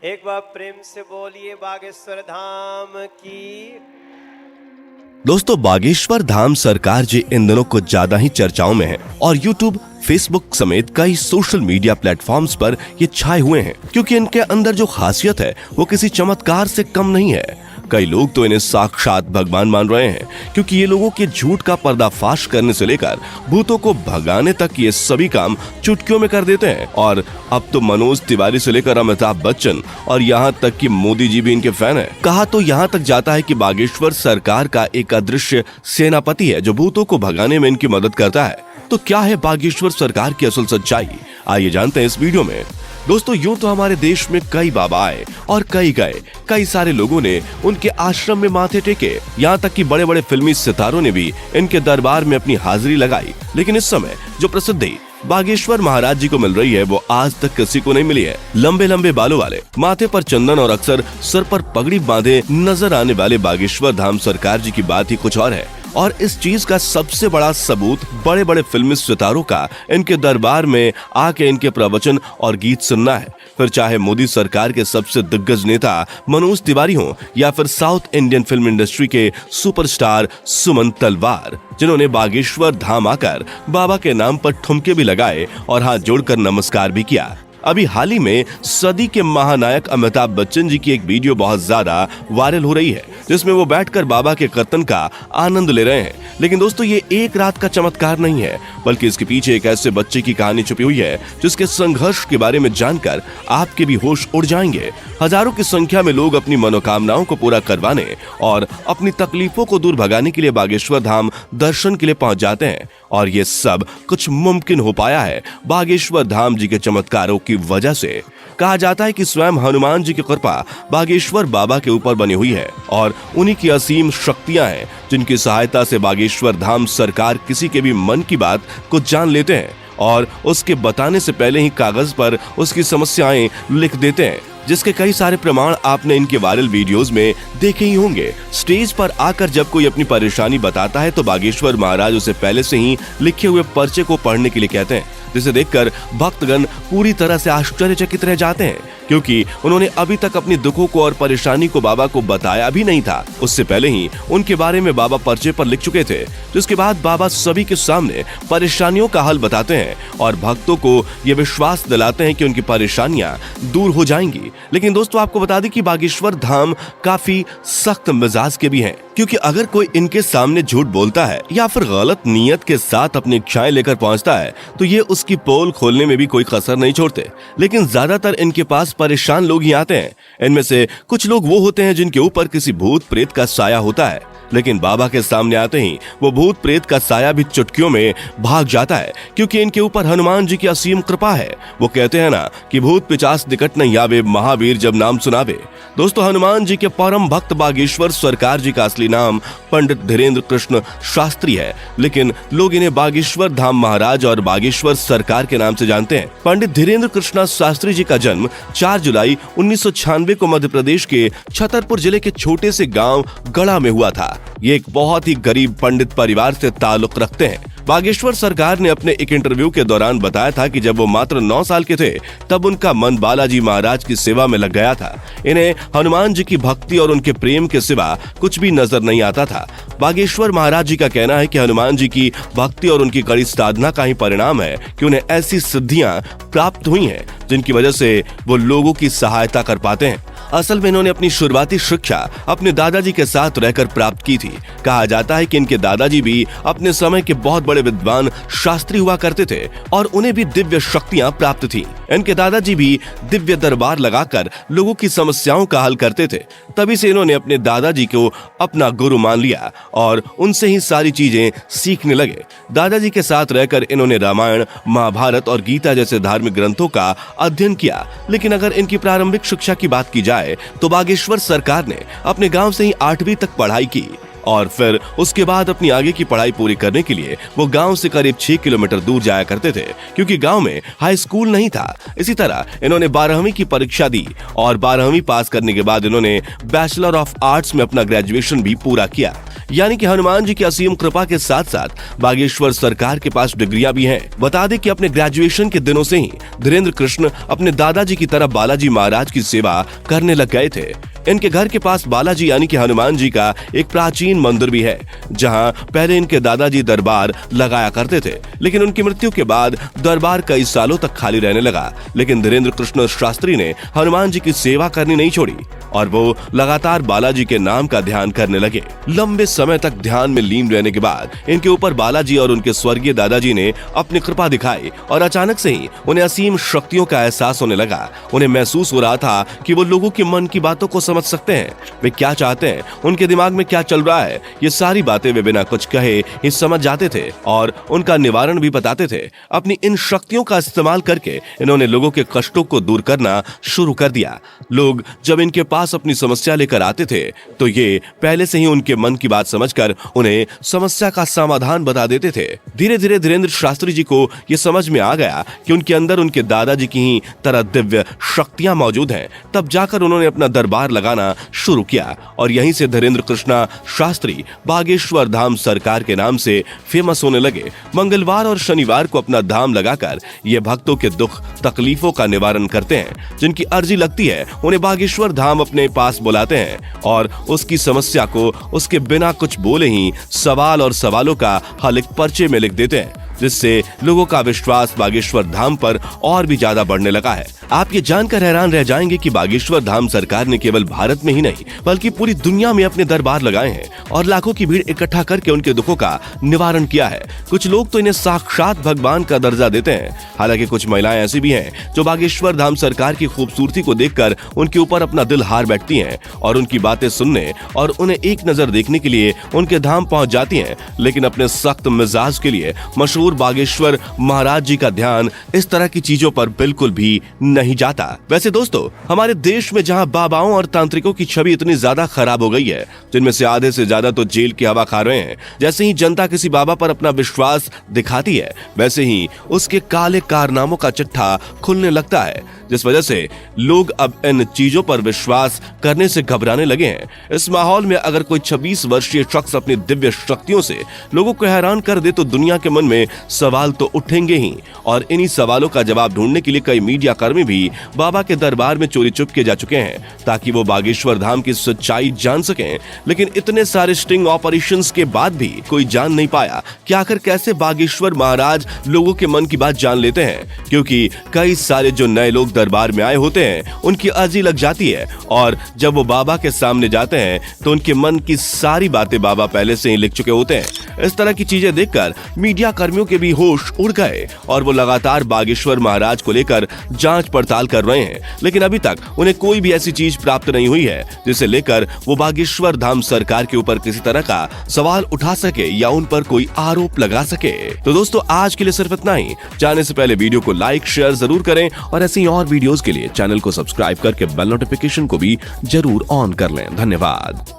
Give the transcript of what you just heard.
एक बार प्रेम से बोलिए बागेश्वर धाम की। दोस्तों, बागेश्वर धाम सरकार जी इन दिनों कुछ ज्यादा ही चर्चाओं में है और YouTube, फेसबुक समेत कई सोशल मीडिया प्लेटफॉर्म्स पर ये छाए हुए हैं क्योंकि इनके अंदर जो खासियत है वो किसी चमत्कार से कम नहीं है। कई लोग तो इन्हें साक्षात भगवान मान रहे हैं क्योंकि ये लोगों के झूठ का पर्दाफाश करने से लेकर भूतों को भगाने तक ये सभी काम चुटकियों में कर देते हैं। और अब तो मनोज तिवारी से लेकर अमिताभ बच्चन और यहाँ तक कि मोदी जी भी इनके फैन हैं। कहा तो यहाँ तक जाता है कि बागेश्वर सरकार का एक अदृश्य सेनापति है जो भूतों को भगाने में इनकी मदद करता है। तो क्या है बागेश्वर सरकार की असल सच्चाई, आइए जानते हैं इस वीडियो में। दोस्तों, यूं तो हमारे देश में कई बाबा आए और कई गए, कई सारे लोगों ने उनके आश्रम में माथे टेके, यहाँ तक कि बड़े बड़े फिल्मी सितारों ने भी इनके दरबार में अपनी हाजिरी लगाई। लेकिन इस समय जो प्रसिद्धि बागेश्वर महाराज जी को मिल रही है वो आज तक किसी को नहीं मिली है। लंबे लंबे बालों वाले, माथे पर चंदन और अक्सर सर पर पगड़ी बांधे नजर आने वाले बागेश्वर धाम सरकार जी की बात ही कुछ और है। और इस चीज का सबसे बड़ा सबूत बड़े बड़े फिल्मी सितारों का इनके दरबार में आके इनके प्रवचन और गीत सुनना है। फिर चाहे मोदी सरकार के सबसे दिग्गज नेता मनोज तिवारी हो या फिर साउथ इंडियन फिल्म इंडस्ट्री के सुपरस्टार सुमन तलवार, जिन्होंने बागेश्वर धाम आकर बाबा के नाम पर ठुमके भी लगाए और हाथ जोड़कर नमस्कार भी किया। अभी हाल ही में सदी के महानायक अमिताभ बच्चन जी की एक वीडियो बहुत ज्यादा वायरल हो रही है जिसमें वो बैठकर बाबा के कीर्तन का आनंद ले रहे हैं। लेकिन दोस्तों, ये एक रात का चमत्कार नहीं है बल्कि इसके पीछे एक ऐसे बच्चे की कहानी छुपी हुई है जिसके संघर्ष के बारे में जानकर आपके भी होश उड़ जाएंगे। हजारों की संख्या में लोग अपनी मनोकामनाओं को पूरा करवाने और अपनी तकलीफों को दूर भगाने के लिए बागेश्वर धाम दर्शन के लिए पहुंच जाते हैं और ये सब कुछ मुमकिन हो पाया है बागेश्वर धाम जी के चमत्कारों की वजह से। कहा जाता है कि स्वयं हनुमान जी की कृपा बागेश्वर बाबा के ऊपर बनी हुई है और उन्हीं की असीम शक्तियां हैं जिनकी सहायता से बागेश्वर धाम सरकार किसी के भी मन की बात को जान लेते हैं और उसके बताने से पहले ही कागज पर उसकी समस्याएं लिख देते हैं, जिसके कई सारे प्रमाण आपने इनके वायरल वीडियोस में देखे ही होंगे। स्टेज पर आकर जब कोई अपनी परेशानी बताता है तो बागेश्वर महाराज उसे पहले से ही लिखे हुए पर्चे को पढ़ने के लिए कहते हैं, जिसे देखकर भक्तगण पूरी तरह से आश्चर्यचकित रह जाते हैं क्योंकि उन्होंने अभी तक अपनी दुखों को और परेशानी को बाबा को बताया भी नहीं था। उससे पहले ही उनके बारे में बाबा पर्चे पर लिख चुके थे, जिसके बाद बाबा सभी के सामने परेशानियों का हल बताते हैं और भक्तों को ये विश्वास दिलाते हैं कि उनकी परेशानियां दूर हो जाएंगी। लेकिन दोस्तों, आपको बता दें कि बागेश्वर धाम काफी सख्त मिजाज के भी हैं क्योंकि अगर कोई इनके सामने झूठ बोलता है या फिर गलत नीयत के साथ अपनी इच्छाएं लेकर पहुंचता है तो ये उसकी पोल खोलने में भी कोई कसर नहीं छोड़ते। लेकिन ज्यादातर इनके पास परेशान लोग ही आते हैं। इनमें से कुछ लोग वो होते हैं जिनके ऊपर किसी भूत प्रेत का साया होता है, लेकिन बाबा के सामने आते ही वो भूत प्रेत का साया भी चुटकियों में भाग जाता है क्योंकि इनके ऊपर हनुमान जी की असीम कृपा है। वो कहते हैं ना कि भूत पिचास निकट नहीं आवे, महावीर जब नाम सुनावे। दोस्तों, हनुमान जी के परम भक्त बागेश्वर सरकार जी का असली नाम पंडित धीरेन्द्र कृष्ण शास्त्री है, लेकिन लोग इन्हें बागेश्वर धाम महाराज और बागेश्वर सरकार के नाम से जानते हैं। पंडित धीरेन्द्र कृष्ण शास्त्री जी का जन्म 4 जुलाई 1996 को मध्य प्रदेश के छतरपुर जिले के छोटे से गांव गढ़ा में हुआ था। ये एक बहुत ही गरीब पंडित परिवार से ताल्लुक रखते हैं। बागेश्वर सरकार ने अपने एक इंटरव्यू के दौरान बताया था कि जब वो मात्र 9 साल के थे तब उनका मन बालाजी महाराज की सेवा में लग गया था। इन्हें हनुमान जी की भक्ति और उनके प्रेम के सिवा कुछ भी नजर नहीं आता था। बागेश्वर महाराज जी का कहना है कि हनुमान जी की भक्ति और उनकी कड़ी साधना का ही परिणाम है कि उन्हें ऐसी सिद्धियां प्राप्त हुई हैं जिनकी वजह से वो लोगों की सहायता कर पाते हैं। असल में इन्होंने अपनी शुरुआती शिक्षा अपने दादाजी के साथ रहकर प्राप्त की थी। कहा जाता है कि इनके दादाजी भी अपने समय के बहुत बड़े विद्वान शास्त्री हुआ करते थे और उन्हें भी दिव्य शक्तियां प्राप्त थी। इनके दादाजी भी दिव्य दरबार लगाकर लोगों की समस्याओं का हल करते थे। तभी से इन्होंने अपने दादाजी को अपना गुरु मान लिया और उनसे ही सारी चीजें सीखने लगे। दादाजी के साथ रहकर इन्होंने रामायण, महाभारत और गीता जैसे धार्मिक ग्रंथों का अध्ययन किया। लेकिन अगर इनकी प्रारंभिक शिक्षा की बात की जाए तो बागेश्वर सरकार ने अपने गांव से ही 8वीं तक पढ़ाई की और फिर उसके बाद अपनी आगे की पढ़ाई पूरी करने के लिए वो गांव से करीब 6 किलोमीटर दूर जाया करते थे क्योंकि गांव में हाई स्कूल नहीं था। इसी तरह इन्होंने 12वीं की परीक्षा दी और 12वीं पास करने के बाद इन्होंने बैचलर ऑफ आर्ट्स में अपना ग्रेजुएशन भी पूरा किया। यानी कि हनुमान जी की असीम कृपा के साथ साथ बागेश्वर सरकार के पास डिग्रियां भी हैं। बता दें कि अपने ग्रेजुएशन के दिनों से ही धीरेन्द्र कृष्ण अपने दादाजी की तरह बालाजी महाराज की सेवा करने लग गए थे। इनके घर के पास बालाजी यानी कि हनुमान जी का एक प्राचीन मंदिर भी है, जहां पहले इनके दादाजी दरबार लगाया करते थे, लेकिन उनकी मृत्यु के बाद दरबार कई सालों तक खाली रहने लगा। लेकिन धीरेन्द्र कृष्ण शास्त्री ने हनुमान जी की सेवा करनी नहीं छोड़ी और वो लगातार बालाजी के नाम का ध्यान करने लगे। लंबे समय तक ध्यान में लीन रहने के बाद इनके ऊपर बालाजी और उनके स्वर्गीय दादाजी ने अपनी कृपा दिखाई और अचानक से ही उन्हें असीम शक्तियों का एहसास होने लगा। उन्हें महसूस हो रहा था कि वो लोगों के मन की बातों को समझ सकते हैं, वे क्या चाहते हैं, उनके दिमाग में क्या चल रहा है। ये सारी बातें वे बिना कुछ कहे ही समझ जाते थे और उनका निवारण भी बताते थे। अपनी इन शक्तियों का इस्तेमाल करके इन्होंने लोगों के कष्टों को दूर करना शुरू कर दिया। लोग जब इनके पास अपनी समस्या लेकर आते थे तो ये पहले से ही उनके मन की बात समझकर उन्हें समस्या का समाधान बता देते थे। धीरे धीरे धीरेन्द्र शास्त्री जी को ये समझ में आ गया कि उनके अंदर उनके दादाजी की ही तरह दिव्य शक्तियां मौजूद हैं। तब जाकर उन्होंने अपना दरबार लगाना शुरू किया और यहीं से धीरेन्द्र कृष्णा शास्त्री बागेश्वर धाम सरकार के नाम से फेमस होने लगे। मंगलवार और शनिवार को अपना धाम लगाकर ये भक्तों के दुख तकलीफों का निवारण करते हैं। जिनकी अर्जी लगती है उन्हें बागेश्वर धाम अपने पास बुलाते हैं और उसकी समस्या को उसके बिना कुछ बोले ही सवाल और सवालों का हल एक पर्चे में लिख देते हैं, जिससे लोगों का विश्वास बागेश्वर धाम पर और भी ज्यादा बढ़ने लगा है। आप ये जानकर हैरान रह जाएंगे कि बागेश्वर धाम सरकार ने केवल भारत में ही नहीं बल्कि पूरी दुनिया में अपने दरबार लगाए हैं और लाखों की भीड़ इकट्ठा करके उनके दुखों का निवारण किया है। कुछ लोग तो इन्हें साक्षात भगवान का दर्जा देते हैं। हालांकि कुछ महिलाएं ऐसी भी हैं जो बागेश्वर धाम सरकार की खूबसूरती को देखकर उनके ऊपर अपना दिल हार बैठती हैं और उनकी बातें सुनने और उन्हें एक नजर देखने के लिए उनके धाम पहुंच जाती हैं। लेकिन अपने सख्त मिजाज के लिए मशहूर बागेश्वर महाराज जी का ध्यान इस तरह की चीजों पर बिल्कुल भी नहीं जाता। वैसे दोस्तों, हमारे देश में जहां बाबाओं और तांत्रिकों की छवि इतनी ज्यादा खराब हो गई है, जिनमें से आधे से ज्यादा तो जेल की हवा खा रहे हैं, जैसे ही जनता किसी बाबा पर अपना विश्वास दिखाती है वैसे ही उसके काले कारनामों का चिट्ठा खुलने लगता है, जिस वजह से लोग अब इन चीजों पर विश्वास करने से घबराने लगे हैं। इस माहौल में अगर कोई 26 वर्षीय शख्स अपनी दिव्य शक्तियों से लोगों को हैरान कर दे तो दुनिया के मन में सवाल तो उठेंगे ही और इन्हीं सवालों का जवाब ढूंढने के लिए कई मीडिया कर्मी भी बाबा के दरबार में चोरी चुपके जा चुके हैं ताकि वो बागेश्वर धाम की सच्चाई जान सकें। लेकिन इतने सारे स्टिंग ऑपरेशंस के बाद भी कोई जान नहीं पाया कि आखिर कैसे बागेश्वर महाराज लोगों के मन की बात जान लेते हैं, क्योंकि कई सारे जो नए लोग दरबार में आए होते हैं उनकी अर्जी लग जाती है और जब वो बाबा के सामने जाते हैं तो उनके मन की सारी बातें बाबा पहले से ही लिख चुके होते हैं। इस तरह की चीजें देखकर मीडिया कर्मियों के भी होश उड़ गए और वो लगातार बागेश्वर महाराज को लेकर जांच पड़ताल कर रहे हैं, लेकिन अभी तक उन्हें कोई भी ऐसी चीज प्राप्त नहीं हुई है जिसे लेकर वो बागेश्वर धाम सरकार के ऊपर किसी तरह का सवाल उठा सके या उन पर कोई आरोप लगा सके। तो दोस्तों, आज के लिए सिर्फ इतना ही। जाने से पहले वीडियो को लाइक शेयर जरूर करें और ऐसी और वीडियोस के लिए चैनल को सब्सक्राइब करके बेल नोटिफिकेशन को भी जरूर ऑन कर लें। धन्यवाद।